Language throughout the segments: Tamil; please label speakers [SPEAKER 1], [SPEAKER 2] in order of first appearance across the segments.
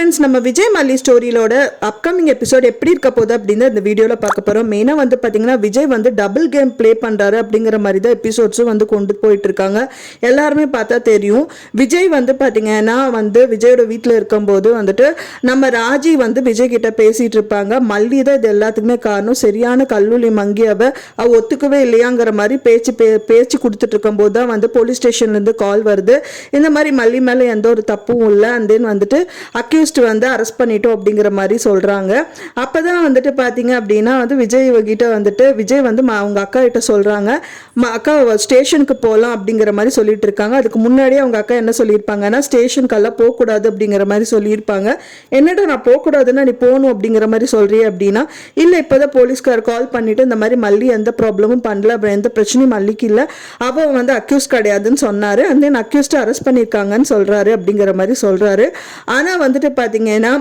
[SPEAKER 1] ஃப்ரெண்ட்ஸ், நம்ம விஜய் மல்லி ஸ்டோரியோட அப்கமிங் எபிசோட் எப்படி இருக்க போகுது அப்படின்னு இந்த வீடியோவில் பார்க்க போகிறோம். மெயினாக வந்து பார்த்தீங்கன்னா விஜய் வந்து டபுள் கேம் ப்ளே பண்ணுறாரு அப்படிங்கிற மாதிரி தான் எபிசோட்ஸும் வந்து கொண்டு போயிட்டு இருக்காங்க. எல்லாருமே பார்த்தா தெரியும். விஜய் வந்து பார்த்தீங்கன்னா வந்து விஜயோட வீட்டில் இருக்கும்போது வந்துட்டு நம்ம ராஜி வந்து விஜய் கிட்ட பேசிகிட்டு இருப்பாங்க. மல்லி தான் இது எல்லாத்துக்குமே காரணம், சரியான கல்லூலி மங்கி அவ ஒத்துக்கவே இல்லையாங்கிற மாதிரி பேச்சு கொடுத்துட்டு இருக்கும்போது தான் வந்து போலீஸ் ஸ்டேஷன்லேருந்து கால் வருது. இந்த மாதிரி மல்லி மேலே எந்த ஒரு தப்பும் இல்லை, அண்ட் தென் வந்துட்டு அக்யூஸ்ட் வந்து அரெஸ்ட் பண்ணிட்டோம் அப்படிங்கிற மாதிரி சொல்கிறாங்க. அப்போ தான் வந்துட்டு பார்த்தீங்க அப்படின்னா வந்து விஜய் கிட்ட வந்துட்டு விஜய் வந்து அவங்க அக்கா கிட்ட சொல்கிறாங்க, அக்கா ஸ்டேஷனுக்கு போகலாம் அப்படிங்கிற மாதிரி சொல்லிட்டு இருக்காங்க. அதுக்கு முன்னாடியே அவங்க அக்கா என்ன சொல்லியிருப்பாங்கன்னா ஸ்டேஷனுக்கெல்லாம் போகக்கூடாது அப்படிங்கிற மாதிரி சொல்லியிருப்பாங்க. என்னடா நான் போகக்கூடாதுன்னா நீ போகணும் அப்படிங்கிற மாதிரி சொல்கிறீ அப்படின்னா, இல்லை இப்போதான் போலீஸ்கார் கால் பண்ணிவிட்டு இந்த மாதிரி மல்லி எந்த ப்ராப்ளமும் பண்ணல, எந்த பிரச்சனையும் மல்லிக்கு இல்லை, அவள் வந்து அக்யூஸ் கிடையாதுன்னு சொன்னார், அண்ட் தென் அக்யூஸ்ட்டை அரெஸ்ட் பண்ணியிருக்காங்கன்னு சொல்கிறாரு அப்படிங்கிற மாதிரி சொல்கிறாரு. ஆனால் வந்துட்டு பார்த்தீங்கன்னா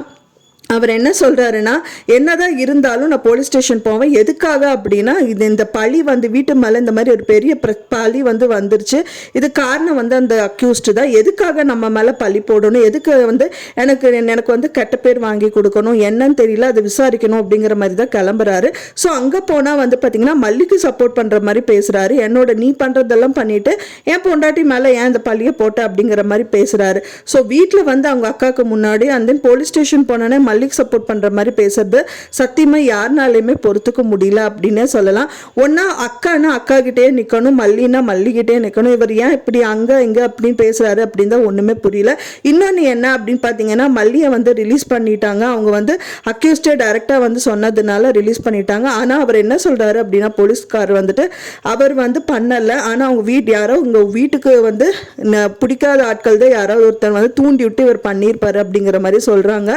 [SPEAKER 1] அவர் என்ன சொல்கிறாருன்னா, என்னதான் இருந்தாலும் நான் போலீஸ் ஸ்டேஷன் போவேன். எதுக்காக அப்படின்னா இந்த பழி வந்து வீட்டு மேலே இந்த மாதிரி ஒரு பெரிய பழி வந்து வந்துருச்சு. இது காரணம் வந்து அந்த அக்யூஸ்டு தான். எதுக்காக நம்ம மேலே பழி போடணும், எதுக்கு வந்து எனக்கு வந்து கெட்ட பேர் வாங்கி கொடுக்கணும், என்னன்னு தெரியல, அதை விசாரிக்கணும் அப்படிங்கிற மாதிரி தான் கிளம்புறாரு. ஸோ அங்கே போனால் வந்து பார்த்தீங்கன்னா மல்லிக்கு சப்போர்ட் பண்ணுற மாதிரி பேசுகிறாரு. நீ பண்ணுறதெல்லாம் பண்ணிட்டு என் பொண்டாட்டி மேலே ஏன் இந்த பழியை போட்ட அப்படிங்கிற மாதிரி பேசுகிறாரு. ஸோ வீட்டில் வந்து அவங்க அக்காவுக்கு முன்னாடி அண்ட் தென் போலீஸ் ஸ்டேஷன் போனோன்னே மல்லிக்கு சப்போர்ட் பண்ற மாதிரி பேசுறது சத்தியமா யாருனாலையுமே பொறுத்துக்க முடியல அப்படின்னே சொல்லலாம். ஒன்னா அக்கானா அக்கா கிட்டே நிக்கணும், மல்லினா மல்லிகிட்டே நிக்கணும். இவர் ஏன் இப்படி அங்க இங்க அப்படின்னு பேசுறாரு அப்படின்னு தான் ஒண்ணுமே புரியல. இன்னொன்னு என்ன அப்படின்னு பாத்தீங்கன்னா, மல்லியை வந்து ரிலீஸ் பண்ணிட்டாங்க. அவங்க வந்து அக்யூஸ்டே டைரக்டா வந்து சொன்னதுனால ரிலீஸ் பண்ணிட்டாங்க. ஆனா அவர் என்ன சொல்றாரு அப்படின்னா, போலீஸ்கார் வந்துட்டு அவர் வந்து பண்ணல, ஆனா அவங்க யாரோ உங்க வீட்டுக்கு வந்து பிடிக்காத ஆட்கள் தான் யாராவது ஒருத்தர் வந்து தூண்டி விட்டு இவர் பண்ணியிருப்பாரு அப்படிங்கிற மாதிரி சொல்றாங்க.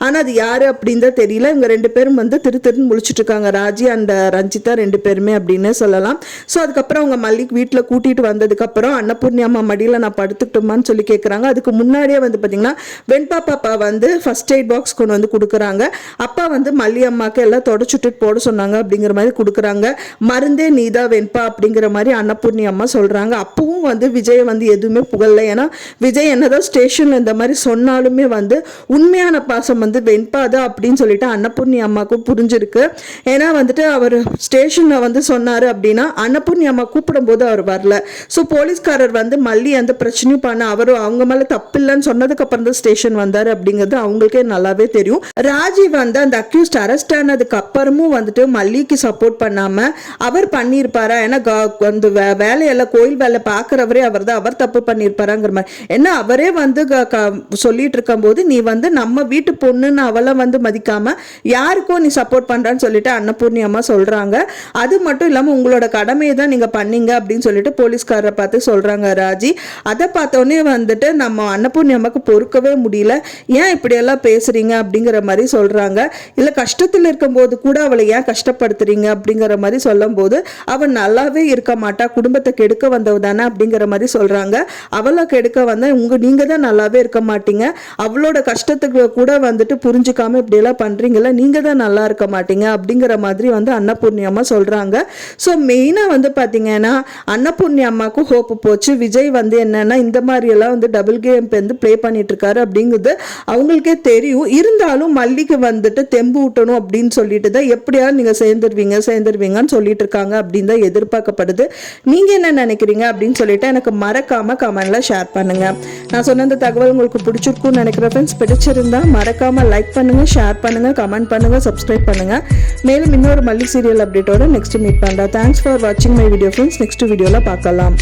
[SPEAKER 1] ஆனா அது யாரு அப்படின்னு தான் தெரியல. இவங்க ரெண்டு பேரும் வந்து திருன்னு முழிச்சிட்டு இருக்காங்க, ராஜி அண்ட் ரஞ்சிதா ரெண்டு பேருமே அப்படின்னு சொல்லலாம். ஸோ அதுக்கப்புறம் அவங்க மல்லிக்கு வீட்டில் கூட்டிட்டு வந்ததுக்கப்புறம் அன்னபூர்ணி அம்மா மடியில் நான் படுத்துக்கிட்டோமான்னு சொல்லி கேட்குறாங்க. அதுக்கு முன்னாடியே வந்து பார்த்தீங்கன்னா வெண்பா பாப்பா வந்து ஃபர்ஸ்ட் எய்ட் பாக்ஸ் கொண்டு வந்து கொடுக்குறாங்க. அப்பா வந்து மல்லி அம்மாவுக்கு எல்லாம் தொடச்சுட்டு போட சொன்னாங்க அப்படிங்கிற மாதிரி கொடுக்குறாங்க. மருந்தே நீதா வெண்பா அப்படிங்கிற மாதிரி அன்னபூர்ணி அம்மா சொல்கிறாங்க. அப்பவும் வந்து விஜய் வந்து எதுவுமே புகழல. ஏன்னா விஜய் என்னதான் ஸ்டேஷனில் இந்த மாதிரி சொன்னாலுமே வந்து உண்மையான பாசம் வந்து வெண்பா தான் அப்படின்னு சொல்லிட்டு அன்னபூர்ணி அம்மாவுக்கும் புரிஞ்சிருக்கு. ஏன்னா வந்துட்டு அவர் ஸ்டேஷனில் வந்து சொன்னார் அப்படின்னா அன்னபூர்ணி அம்மா கூப்பிடும் போது அவர் வரல. ஸோ போலீஸ்காரர் வந்து மல்லி அந்த பிரச்சனையும் பண்ண அவரும் அவங்க மேலே தப்பு இல்லைன்னு சொன்னதுக்கு அப்புறம் தான் ஸ்டேஷன் வந்தார் அப்படிங்கிறது அவங்களுக்கே நல்லாவே தெரியும். ராஜீவ் வந்து அந்த அக்யூஸ்ட் அரெஸ்ட் ஆனதுக்கு அப்புறமும் வந்துட்டு மல்லிக்கு சப்போர்ட் பண்ணாம அவர் பண்ணியிருப்பாரா, ஏன்னா அந்த வேலையெல்லாம் கோயில் வேலை பார்க்குறவரே அவர் தான், அவர் தப்பு பண்ணியிருப்பாராங்கிற மாதிரி. ஏன்னா அவரே வந்து சொல்லிட்டு இருக்கும் போது நீ வந்து நம்ம வீட்டு பொண்ணுன்னு அவளை வந்து மதிக்காம யாருக்கும் நீ சப்போர்ட் பண்றான்னு சொல்லிட்டு அன்னபூர்ணி அம்மா சொல்றாங்க. அது மட்டும் இல்லாம உங்களோட கடமையை தான் நீங்க பண்ணீங்க அப்படின்னு சொல்லிட்டு போலீஸ்காரரை பார்த்து சொல்றாங்க ராஜி. அதை பார்த்தோன்னே வந்துட்டு நம்ம அன்னபூர்ணி அம்மாக்கு பொறுக்கவே முடியல. ஏன் இப்படி எல்லாம் பேசுறீங்க அப்படிங்கிற மாதிரி சொல்றாங்க. இல்ல கஷ்டத்தில் இருக்கும் போது கூட அவளை ஏன் கஷ்டப்படுத்துறீங்க அப்படிங்கிற மாதிரி சொல்லும் போது அவள் நல்லாவே இருக்க மாட்டா, குடும்பத்தை கெடுக்க வந்தவ தானே அப்படிங்கிற மாதிரி சொல்றாங்க. அவளை கெடுக்க வந்த நீங்க தான் நல்லாவே இருக்க மாட்டீங்க, அவளோட கஷ்டத்துக்கு கூட வந்துட்டு புரிஞ்சுக்காம இப்படி எல்லாம் பண்றீங்கல்ல, நீங்க தான் நல்லா இருக்க மாட்டீங்க அப்படிங்கிற மாதிரி வந்து அன்னபூர்ணி அம்மா சொல்றாங்க. ஸோ மெயினா வந்து பாத்தீங்கன்னா அன்னபூர்ணி அம்மாவுக்கு ஹோப் போச்சு. விஜய் வந்து என்னன்னா இந்த மாதிரி எல்லாம் வந்து டபுள் கேம் வந்து பிளே பண்ணிட்டு இருக்காரு அப்படிங்கிறது அவங்களுக்கே தெரியும். இருந்தாலும் மல்லிக்கு வந்துட்டு தெம்பு ஊட்டணும் அப்படின்னு சொல்லிட்டு தான் எப்படியாவது நீங்க சேர்ந்துருவீங்கன்னு சொல்லிட்டு இருக்காங்க அப்படின்னு தான் எதிர்பார்க்கப்படுது. நீங்க என்ன நினைக்கிறீங்க அப்படின்னு சொல்லிட்டு எனக்கு மறக்காம கமெண்ட்ல ஷேர் பண்ணுங்க. நான் சொன்ன இந்த தகவல் உங்களுக்கு பிடிச்சிருக்கும்னு நினைக்கிறேன் ஃப்ரெண்ட்ஸ். பிடிச்சிருந்தா மறக்காம லைக் பண்ணுங்க, ஷேர் பண்ணுங்க, கமெண்ட் பண்ணுங்க, சப்ஸ்கிரைப் பண்ணுங்க. மேலும் இன்னொரு மல்லி சீரியல் அப்டேட்டோட நெக்ஸ்ட் மீட் பண்றேன். தேங்க்ஸ் ஃபார் வாட்சிங் மை வீடியோ ஃப்ரெண்ட்ஸ். நெக்ஸ்ட் வீடியோல பார்க்கலாம்.